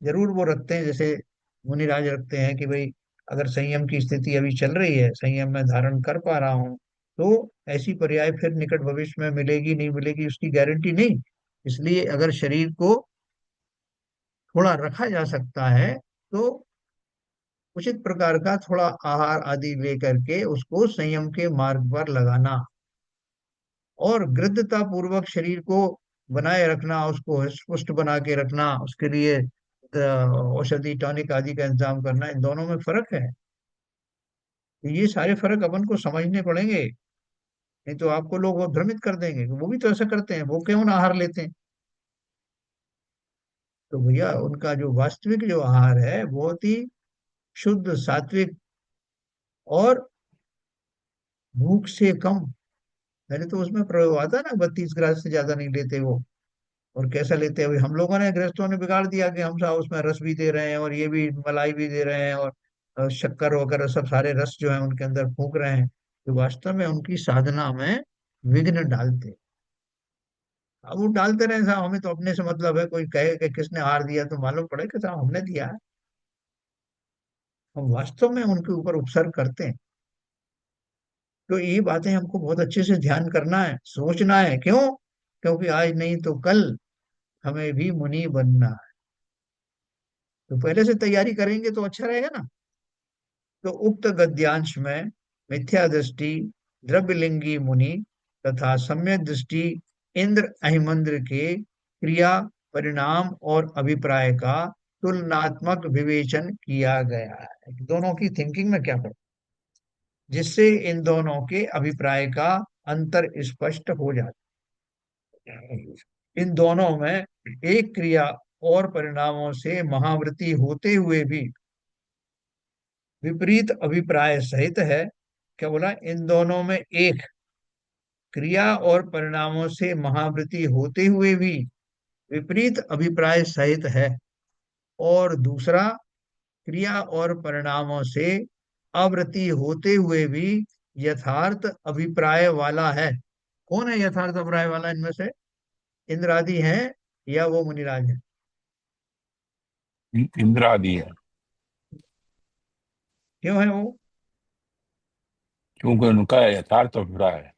जरूर वो रखते हैं, जैसे मुनिराज रखते हैं कि भाई अगर संयम की स्थिति अभी चल रही है, संयम में धारण कर पा रहा हूँ, तो ऐसी पर्याय फिर निकट भविष्य में मिलेगी नहीं मिलेगी उसकी गारंटी नहीं। इसलिए अगर शरीर को थोड़ा रखा जा सकता है, तो उचित प्रकार का थोड़ा आहार आदि लेकर के उसको संयम के मार्ग पर लगाना, और गृद्धता पूर्वक शरीर को बनाए रखना, उसको हृष्ट पुष्ट बना के रखना, उसके लिए औषधि टॉनिक आदि का इंतजाम करना, इन दोनों में फर्क है। तो ये सारे फर्क अपन को समझने पड़ेंगे, नहीं तो आपको लोग वो भ्रमित कर देंगे कि वो भी तो ऐसा करते हैं, वो क्यों ना आहार लेते हैं। तो भैया उनका जो वास्तविक जो आहार है बहुत ही शुद्ध सात्विक, और भूख से कम। मैंने तो उसमें प्रयोग आता ना, 32 ग्रास से ज्यादा नहीं लेते वो। और कैसा लेते हैं, अभी हम लोगों ने, गृहस्थों ने बिगाड़ दिया कि हम साहब उसमें रस भी दे रहे हैं और ये भी मलाई भी दे रहे हैं, और शक्कर वगैरह सब सारे रस जो है उनके अंदर फूंक रहे हैं, तो वास्तव में उनकी साधना में विघ्न डालते हैं। अब वो डालते रहे साहब, हमें तो अपने से मतलब है, कोई कहे कि किसने हार दिया तो मालूम पड़े कि साहब हमने दिया है। हम वास्तव में उनके ऊपर उपसर्ग करते हैं। तो ये बातें हमको बहुत अच्छे से ध्यान करना है, सोचना है। क्यों? क्योंकि आज नहीं तो कल हमें भी मुनि बनना है। तो पहले से तैयारी करेंगे तो अच्छा रहेगा ना। तो उक्त गद्यांश में मिथ्या दृष्टि द्रव्यलिंगी मुनि तथा सम्यक दृष्टि इंद्र अहिमंद्र के क्रिया परिणाम और अभिप्राय का तुलनात्मक विवेचन किया गया है। दोनों की थिंकिंग में क्या फर्क, जिससे इन दोनों के अभिप्राय का अंतर स्पष्ट हो जाता है। इन दोनों में एक क्रिया और परिणामों से महावृत्ति होते हुए भी विपरीत अभिप्राय सहित है। क्या बोला? इन दोनों में एक क्रिया और परिणामों से महावृत्ति होते हुए भी विपरीत अभिप्राय सहित है, और दूसरा क्रिया और परिणामों से आवृत्ति होते हुए भी यथार्थ अभिप्राय वाला है। कौन है यथार्थ अभिप्राय वाला इनमें से? इंद्र आदि है या वो मुनिराज है? इंद्र आदि है। क्यों है वो? क्योंकि उनका यथार्थ अभिप्राय है।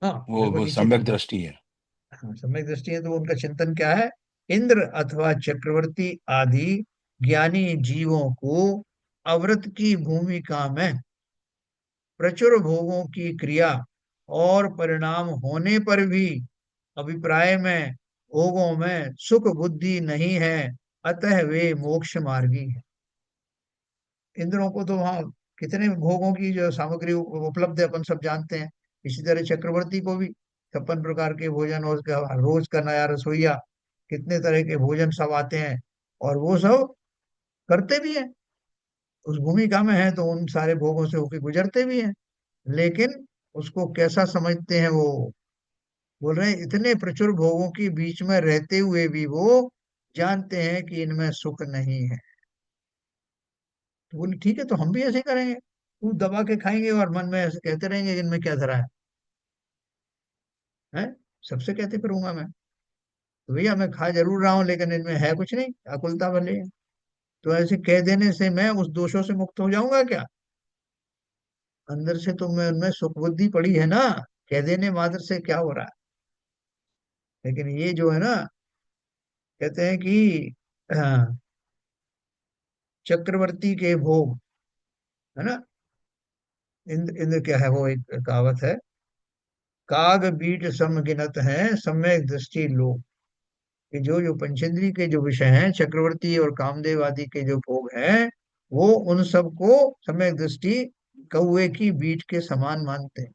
हाँ देखो वो नीचे सम्यक देखो। दृष्टि है। हाँ सम्यक दृष्टि है, तो उनका चिंतन क्या है? इंद्र अथवा चक्रवर्ती आदि ज्ञानी जीवों को अवृत की भूमिका में प्रचुर भोगों की क्रिया और परिणाम होने पर भी अभिप्राय में भोगों में सुख बुद्धि नहीं है, अतः वे मोक्ष मार्गी है। इंद्रों को तो वहां कितने भोगों की जो सामग्री उपलब्ध है अपन सब जानते हैं। इसी तरह चक्रवर्ती को भी 56 प्रकार के भोजन, और उसका रोज का नया रसोईया, कितने तरह के भोजन सब आते हैं, और वो सब करते भी हैं। उस भूमिका में है तो उन सारे भोगों से होके गुजरते भी हैं। लेकिन उसको कैसा समझते हैं वो? बोल रहे हैं इतने प्रचुर भोगों के बीच में रहते हुए भी वो जानते हैं कि इनमें सुख नहीं है। तो बोले ठीक है, तो हम भी ऐसे करेंगे, खूब दबा के खाएंगे और मन में ऐसे कहते रहेंगे इनमें क्या धरा है। सबसे कहते फिरूंगा मैं, तो भैया मैं खा जरूर रहा हूँ लेकिन इनमें है कुछ नहीं, अकुलता भले है। तो ऐसे कह देने से मैं उस दोषों से मुक्त हो जाऊंगा क्या? अंदर से तो मैं उनमें सुख बुद्धि पड़ी है ना, कह देने मात्र से क्या हो रहा है। लेकिन ये जो है ना, कहते हैं कि हाँ, चक्रवर्ती के भोग, है ना। इंद्र इंद्र क्या है, वो एक कहावत है, काग बीट सम गिनत है सम्यक दृष्टि लोग। कि जो जो पंचेंद्री के जो विषय हैं, चक्रवर्ती और कामदेव आदि के जो भोग हैं, वो उन सबको सम्यक दृष्टि कौवे की बीट के समान मानते हैं।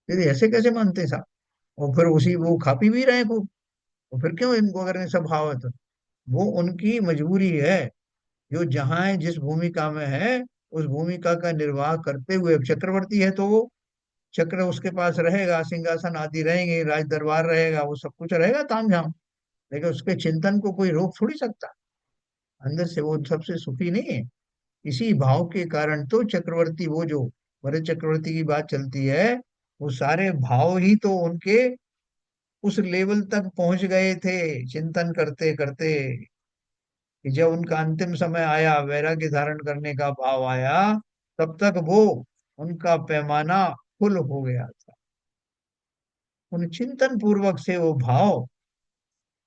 फिर ऐसे कैसे मानते हैं साहब? और फिर उसी वो खा पी भी रहे हैं खूब, और फिर क्यों इनको अगर ऐसा भाव है तो? वो उनकी मजबूरी है। जो जहाँ है, जिस भूमिका में है, उस भूमिका का निर्वाह करते हुए, अब चक्रवर्ती है तो वो चक्र उसके पास रहेगा, सिंहासन आदि रहेंगे, राज दरबार रहेगा, वो सब कुछ रहेगा तामझाम। लेकिन उसके चिंतन को कोई रोक थोड़ी सकता। अंदर से वो सबसे सुखी नहीं है। इसी भाव के कारण तो चक्रवर्ती, वो जो भरत चक्रवर्ती की बात चलती है, वो सारे भाव ही तो उनके उस लेवल तक पहुंच गए थे चिंतन करते करते, कि जब उनका अंतिम समय आया, वैराग्य धारण करने का भाव आया, तब तक वो उनका पैमाना फुल हो गया था। उन चिंतन पूर्वक से वो भाव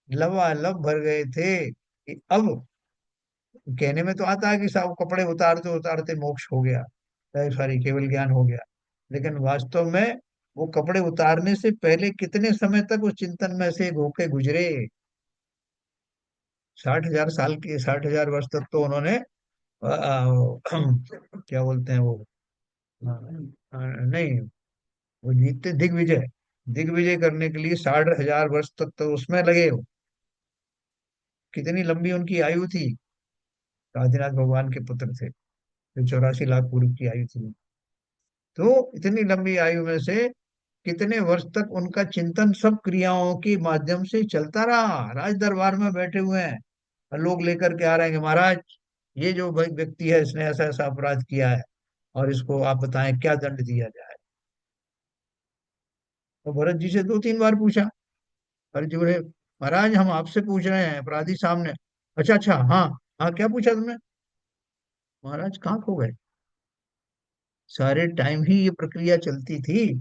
लबालब भर गए थे कि अब, कहने में तो आता है कि साहब कपड़े उतारते उतारते मोक्ष हो गया, सॉरी केवल ज्ञान हो गया। लेकिन वास्तव में वो कपड़े उतारने से पहले कितने समय तक उस चिंतन में से होके गुजरे। 60,000 साल के, 60,000 वर्ष तक तो उन्होंने क्या बोलते हैं वो, नहीं, वो जीतते दिग्विजय, दिग्विजय करने के लिए 60,000 वर्ष तक तो उसमें लगे हो। कितनी लंबी उनकी आयु थी। आदिनाथ भगवान के पुत्र थे, जो 84 लाख पूर्व की आयु थी। तो इतनी लंबी आयु में से कितने वर्ष तक उनका चिंतन सब क्रियाओं के माध्यम से चलता रहा, राज दरबार में बैठे हुए हैं। और लोग लेकर के आ रहे हैं कि महाराज ये जो व्यक्ति है इसने ऐसा ऐसा अपराध किया है, और इसको आप बताएं क्या दंड दिया जाए। तो भरत जी से 2-3 बार पूछा। भरत जी बोले, महाराज हम आपसे पूछ रहे हैं, अपराधी सामने। अच्छा अच्छा, हाँ हाँ, क्या पूछा तुमने? महाराज कहाँ खो गए? सारे टाइम ही ये प्रक्रिया चलती थी।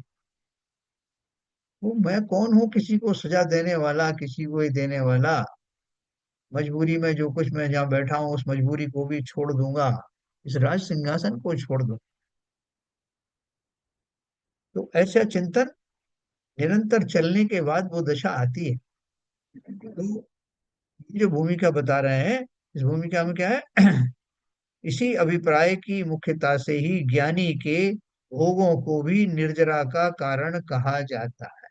वो मैं कौन हूँ किसी को सजा देने वाला, किसी को ही देने वाला? मजबूरी में जो कुछ मैं जहाँ बैठा हूँ उस मजबूरी को भी छोड़ दूंगा, इस राज सिंहासन को छोड़ दूं। तो ऐसा चिंतन निरंतर चलने के बाद वो दशा आती है। तो ये जो भूमिका बता रहे हैं, इस भूमिका में क्या है? इसी अभिप्राय की मुख्यता से ही ज्ञानी के भोगों को भी निर्जरा का कारण कहा जाता है।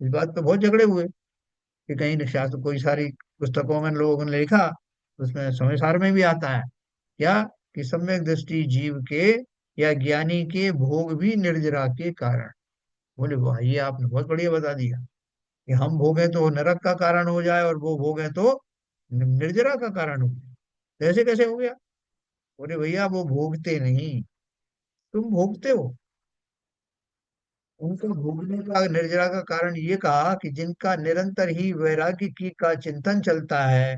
इस बात पे बहुत झगड़े हुए कि कहीं शास्त्र, कोई सारी पुस्तकों में लोगों ने लिखा, उसमें समय सार में भी आता है क्या, कि सम्यक दृष्टि जीव के या ज्ञानी के भोग भी निर्जरा के कारण। बोले वाह, ये आपने बहुत बढ़िया बता दिया कि हम भोगें तो नरक का कारण हो जाए और वो भोगें तो निर्जरा का कारण हो जाए। तो ऐसे कैसे हो गया? बोले भैया वो भोगते नहीं, तुम भोगते हो। उनका भोगने का निर्जरा का कारण ये कहा कि जिनका निरंतर ही वैराग्य की का चिंतन चलता है,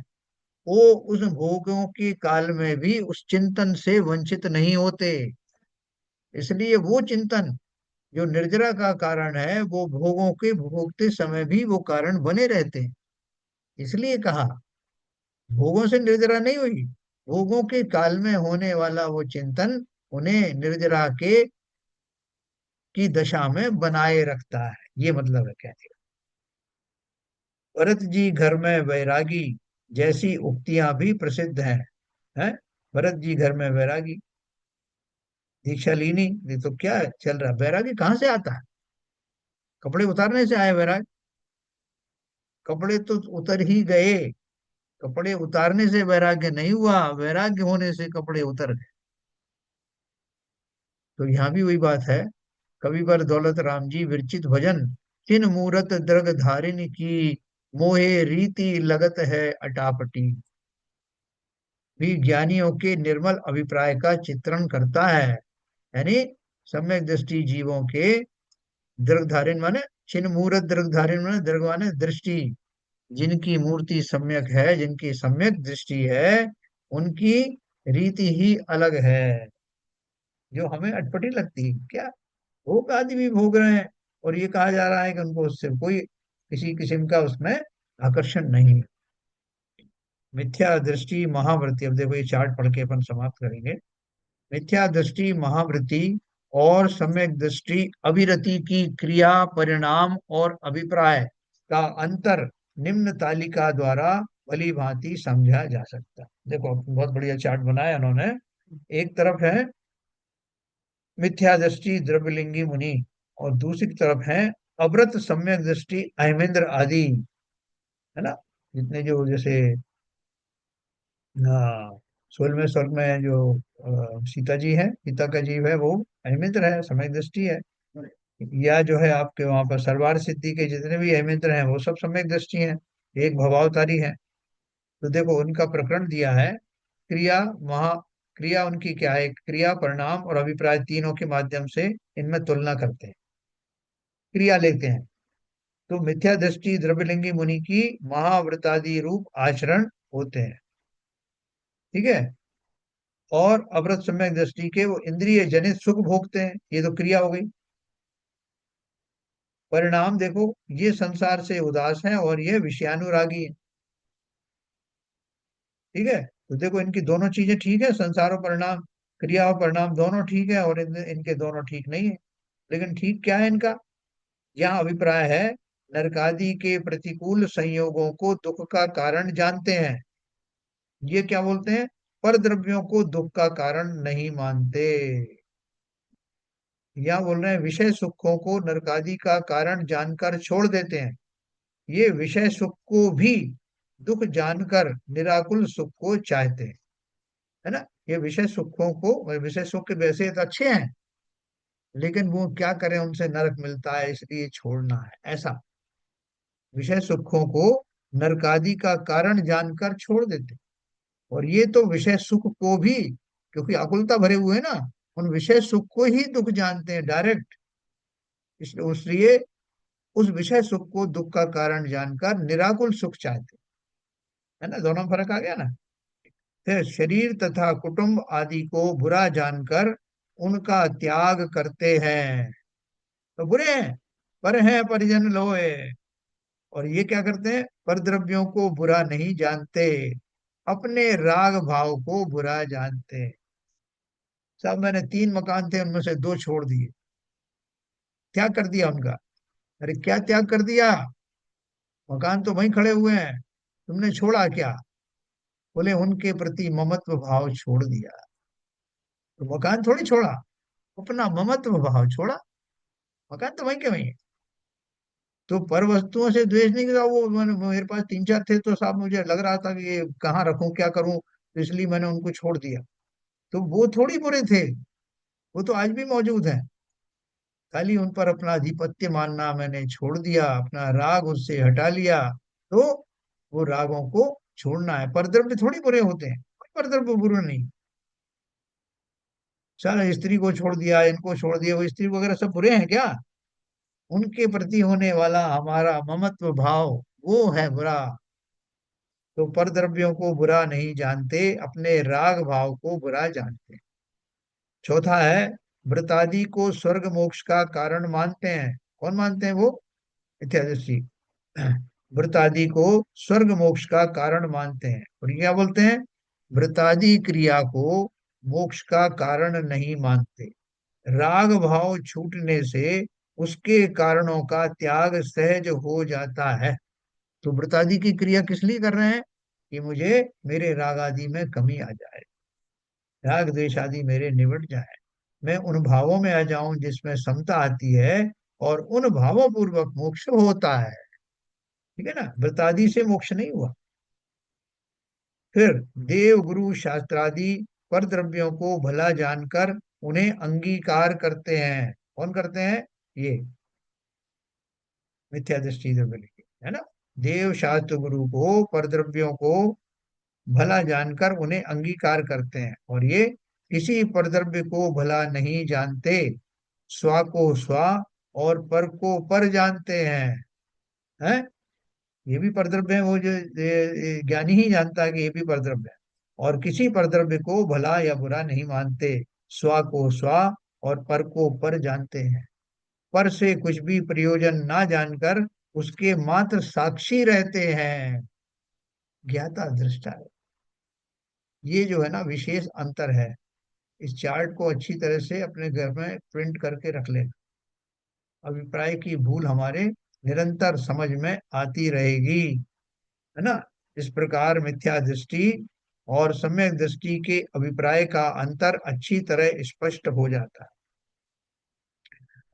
वो उस भोगों के काल में भी उस चिंतन से वंचित नहीं होते। इसलिए वो चिंतन जो निर्जरा का कारण है, वो भोगों के भोगते समय भी वो कारण बने रहते हैं। इसलिए कहा भोगों से निर्जरा नहीं हुई, भोगों के काल में होने वाला वो चिंतन उन्हें निर्जरा के की दशा में बनाए रखता है। ये मतलब है कहने का। भरत जी घर में वैरागी जैसी उक्तियां भी प्रसिद्ध हैं। भरत जी घर में वैरागी, दीक्षा ली नहीं, ये तो क्या चल रहा है? वैरागी कहाँ से आता है? कपड़े उतारने से आए वैराग? कपड़े तो उतर ही गए, कपड़े उतारने से वैराग्य नहीं हुआ, वैराग्य होने से कपड़े उतर गए। तो यहाँ भी वही बात है। कवि वर दौलत राम जी विरचित भजन, किन मूरत द्रग धारिन की, मोहे रीति लगत है अटापटी, भी ज्ञानियों के निर्मल अभिप्राय का चित्रण करता है। यानी सम्यक दृष्टि जीवों के, दृग धारिन माने छिन्न मूरत, दृग धारिन माने दृग माने दृष्टि, जिनकी मूर्ति सम्यक है, जिनकी सम्यक दृष्टि है, उनकी रीति ही अलग है, जो हमें अटपटी लगती है। क्या भोग आदि भी भोग रहे हैं, और ये कहा जा रहा है कि उनको उससे कोई किसी किस्म का उसमें आकर्षण नहीं है। मिथ्या दृष्टि महावृत्ति, अब देखो ये चार्ट पढ़ के अपन समाप्त करेंगे। मिथ्या दृष्टि महावृत्ति और सम्यक दृष्टि अभिरति की क्रिया, परिणाम और अभिप्राय का अंतर निम्न तालिका द्वारा भली भांति समझा जा सकता है। देखो बहुत बढ़िया चार्ट बनाया उन्होंने। एक तरफ है मिथ्या दृष्टि द्रव्यलिंगी मुनि, और दूसरी तरफ है अव्रत सम्यक दृष्टि अहमेंद्र आदि, है ना? जितने जो जैसे, हाँ, 16वें स्वर्ग में जो सीता जी है, सीता का जीव है, वो अहमिंद्र है, सम्यक दृष्टि है। या जो है आपके वहां पर सरवार सिद्धि के जितने भी अहमिंद्र हैं वो सब सम्यक दृष्टि हैं, एक भवावतारी है। तो देखो उनका प्रकरण दिया है, क्रिया महा क्रिया उनकी क्या है, क्रिया परिणाम और अभिप्राय तीनों के माध्यम से इनमें तुलना करते हैं, क्रिया लेते हैं। तो मिथ्या दृष्टि द्रव्यलिंगी मुनि की महाव्रतादि रूप आचरण होते हैं, ठीक है। और अवृत सम्यक दृष्टि के वो इंद्रिय जनित सुख भोगते हैं, ये तो क्रिया हो गई। परिणाम देखो, ये संसार से उदास है और ये विषयानुरागी है, ठीक है। तो देखो इनकी दोनों चीजें ठीक है, संसार और परिणाम, क्रिया और परिणाम दोनों ठीक है, और इनके दोनों ठीक नहीं है। लेकिन ठीक क्या है इनका? यहाँ अभिप्राय है, नरकादि के प्रतिकूल संयोगों को दुख का कारण जानते हैं। ये क्या बोलते हैं? पर द्रव्यों को दुख का कारण नहीं मानते। या बोल रहे हैं विषय सुखों को नरकादि का कारण जानकर छोड़ देते हैं, ये विषय सुख को भी दुख जानकर निराकुल सुख को चाहते हैं, है ना? ये विषय सुखों को, विषय सुख के वैसे तो अच्छे हैं, लेकिन वो क्या करें, उनसे नरक मिलता है इसलिए छोड़ना है, ऐसा। विषय सुखों को नरकादि का कारण जानकर छोड़ देते। और ये तो विषय सुख को भी, क्योंकि आकुलता भरे हुए हैं ना, उन विषय सुख को ही दुख जानते हैं डायरेक्ट। इसलिए उस विषय सुख को दुख का कारण जानकर निराकुल सुख चाहते हैं। है ना, दोनों में फर्क आ गया ना। फिर शरीर तथा कुटुंब आदि को बुरा जानकर उनका त्याग करते हैं। तो बुरे हैं, पर हैं परिजन लोए। और ये क्या करते हैं, पर द्रव्यों को बुरा नहीं जानते, अपने राग भाव को बुरा जानते हैं। साहब मैंने 3 मकान थे, उनमें से 2 छोड़ दिए, त्याग कर दिया उनका। अरे क्या त्याग कर दिया, मकान तो वहीं खड़े हुए हैं, तुमने छोड़ा क्या? बोले उनके प्रति ममत्व भाव छोड़ दिया। तो मकान थोड़ी छोड़ा, अपना ममत्व भाव छोड़ा। मकान तो वहीं के वहीं है। तो पर वस्तुओं से द्वेष नहीं था, वो मेरे पास 3 4 थे, तो साहब मुझे लग रहा था कि ये कहाँ रखूं क्या करूं, तो इसलिए मैंने उनको छोड़ दिया। तो वो थोड़ी बुरे थे, वो तो आज भी मौजूद हैं। खाली उन पर अपना आधिपत्य मानना मैंने छोड़ दिया, अपना राग उससे हटा लिया। तो वो रागों को छोड़ना है। परद्रव्य थोड़ी बुरे होते हैं, कोई परद्रव्य बुरे नहीं। सारा स्त्री को छोड़ दिया, इनको छोड़ दिया, वो स्त्री वगैरह सब बुरे हैं क्या? उनके प्रति होने वाला हमारा ममत्व भाव, वो है बुरा। तो परद्रव्यों को बुरा नहीं जानते, अपने राग भाव को बुरा जानते। चौथा है, व्रतादि को स्वर्ग मोक्ष का कारण मानते हैं। कौन मानते हैं वो? इत्यादि। व्रतादि को स्वर्ग मोक्ष का कारण मानते हैं, और ये क्या बोलते हैं, व्रतादि क्रिया को मोक्ष का कारण नहीं मानते। राग भाव छूटने से उसके कारणों का त्याग सहज हो जाता है। तो व्रतादि की क्रिया किस लिए कर रहे हैं? कि मुझे मेरे राग आदि में कमी आ जाए, राग द्वेष आदि मेरे निबट जाए, मैं उन भावों में आ जाऊं जिसमें समता आती है, और उन भावों पूर्वक मोक्ष होता है। ठीक है ना, व्रतादि से मोक्ष नहीं हुआ। फिर देव गुरु शास्त्रादि पर द्रव्यों को भला जानकर उन्हें अंगीकार करते हैं। कौन करते हैं? ये मिथ्या दृष्टि द्रव्य लिखी है ना। देव शास्त्र गुरु को पर द्रव्यों को भला जानकर उन्हें अंगीकार करते हैं, और ये किसी परद्रव्य को भला नहीं जानते, स्वा को स्वा और पर को पर जानते हैं। ये भी परद्रव्य है, वो जो ये ज्ञानी ही जानता है कि ये भी परद्रव्य है। और किसी परद्रव्य को भला या बुरा नहीं मानते, स्वा को स्वा और पर को पर जानते हैं। पर से कुछ भी प्रयोजन ना जानकर उसके मात्र साक्षी रहते हैं, ज्ञाता दृष्टा है। ये जो है ना विशेष अंतर है। इस चार्ट को अच्छी तरह से अपने घर में प्रिंट करके रख लेना। अभिप्राय की भूल हमारे निरंतर समझ में आती रहेगी, है ना। इस प्रकार मिथ्या दृष्टि और सम्यक दृष्टि के अभिप्राय का अंतर अच्छी तरह स्पष्ट हो जाता है।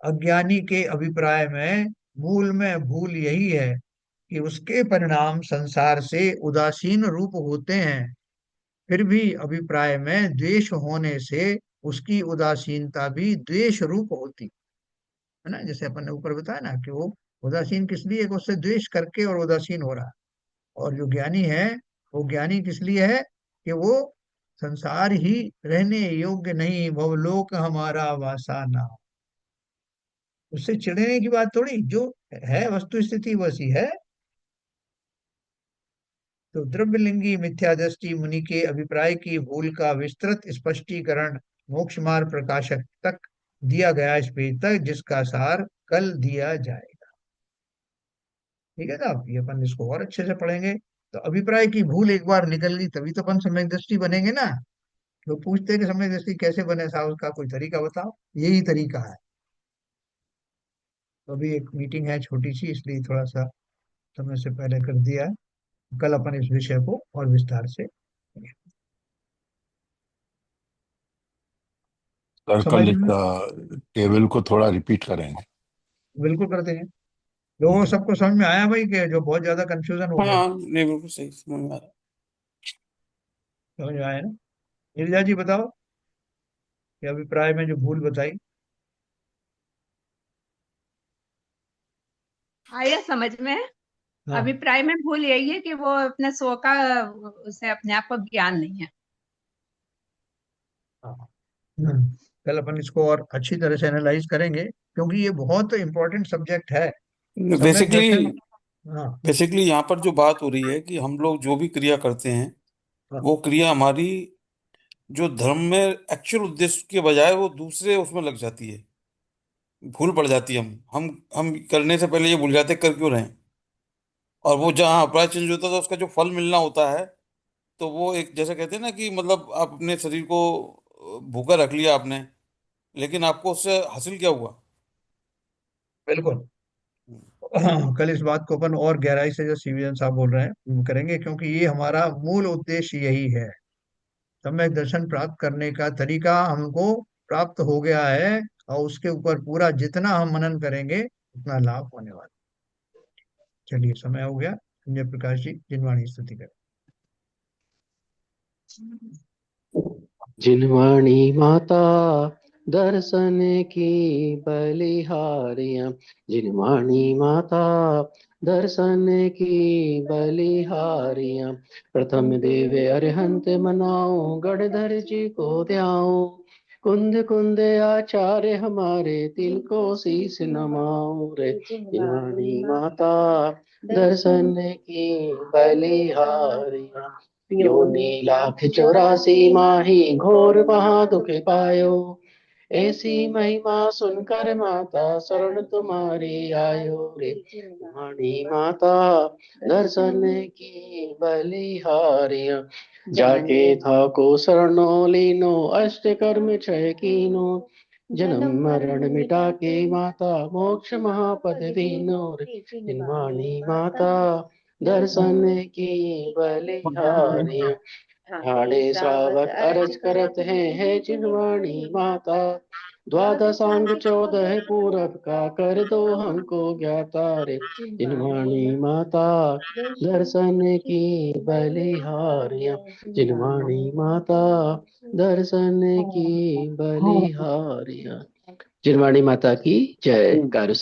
अज्ञानी के अभिप्राय में मूल में भूल यही है कि उसके परिणाम संसार से उदासीन रूप होते हैं। फिर भी अभिप्राय में द्वेष होने से उसकी उदासीनता भी द्वेष रूप होती है ना। जैसे अपन ने ऊपर बताया ना कि वो उदासीन किस लिए है, कि उससे द्वेष करके और उदासीन हो रहा है। और जो ज्ञानी है, वो ज्ञानी किस लिए है, कि वो संसार ही रहने योग्य नहीं, भवलोक हमारा वासा ना। उससे चिढ़ने की बात थोड़ी, जो है वस्तु स्थिति वैसी है। तो द्रव्यलिंगी मिथ्या दृष्टि मुनि के अभिप्राय की भूल का विस्तृत स्पष्टीकरण मोक्ष मार्ग प्रकाशक तक दिया गया इस पेज तक, जिसका सार कल दिया जाएगा। ठीक है साहब, ये अपन इसको और अच्छे से पढ़ेंगे। तो अभिप्राय की भूल एक बार निकल गई तभी तो अपन सम्यक दृष्टि बनेंगे ना। लोग पूछते हैं कि सम्यक दृष्टि कैसे बने साहब, उसका कोई तरीका बताओ। यही तरीका है। तो अभी एक मीटिंग है छोटी सी, इसलिए थोड़ा सा समय से पहले कर दिया है। कल अपन इस विषय को और विस्तार से समझ सर्कल में। टेबल को थोड़ा रिपीट करेंगे। बिल्कुल करते हैं। लोगों को हम्म। सबको समझ में आया भाई, कि जो बहुत ज्यादा कंफ्यूजन हो गया? हाँ नहीं बिल्कुल सही समझ में आ रहा है। समझ में आया ना? नीरजा जी बताओ, कि अभिप्राय में जो भूल बताई। आया समझ में। हाँ अभिप्राय में भूल यही है कि वो अपने स्व का, उसे अपने आप को ज्ञान नहीं है। हाँ। कल अपन इसको और अच्छी तरह से एनालाइज करेंगे, क्योंकि ये बहुत इंपॉर्टेंट सब्जेक्ट है, सम्यक बेसिकली दर्शन। हाँ बेसिकली यहाँ पर जो बात हो रही है कि हम लोग जो भी क्रिया करते हैं, हाँ, वो क्रिया हमारी जो धर्म में एक्चुअल उद्देश्य के बजाय वो दूसरे उसमें लग जाती है, भूल पड़ जाती है। हम करने से पहले ये भूल जाते हैं कर क्यों रहे हैं। और वो जहाँ अप्राय चेंज होता है तो उसका जो फल मिलना होता है, तो वो एक जैसे कहते हैं ना कि मतलब आप अपने शरीर को भूखा रख लिया आपने, लेकिन आपको उससे हासिल क्या हुआ? बिल्कुल। हाँ, कल इस बात को अपन और गहराई से, जो सीवीजन साहब बोल रहे हैं, करेंगे, क्योंकि ये हमारा मूल उद्देश्य यही है। सम्यक दर्शन प्राप्त करने का तरीका हमको प्राप्त हो गया है, और उसके ऊपर पूरा जितना हम मनन करेंगे उतना लाभ होने वाला। चलिए, समय हो गया। संजय प्रकाश जी, जिनवाणी स्तुति करें। जिनवाणी माता दर्शन की बलिहारियां, जिनवाणी माता दर्शन की बलिहारियां। प्रथम देव अरिहंत मनाओ, गणधर जी को ध्याओ। कुंद कुंद आचार्य हमारे, तिल को शीस नमाओ रे। जिनवाणी माता दर्शन की बलिहारियां। योनि लाख 84 माही, घोर महा दुख पायो। ऐसी महिमा सुनकर माता, शरण तुम्हारी आयो रे। तुम्हारी माता दर्शन की बलिहारियां। जाके था को शरणो लीनो, अष्ट कर्म क्षय कीनो। जन्म मरण मिटा के माता, मोक्ष महापद दीनो रे। जिनवाणी माता दर्शन की बलिहारियां। ठाणे श्रावक अरज करत है जिनवाणी माता। द्वादशांग 14 पूरब का, कर दो हमको ज्ञाता रे। जिनवाणी माता दर्शन की बलिहारियां। जिनवाणी माता दर्शन की बलिहारियां। जिनवाणी माता की जय। कारु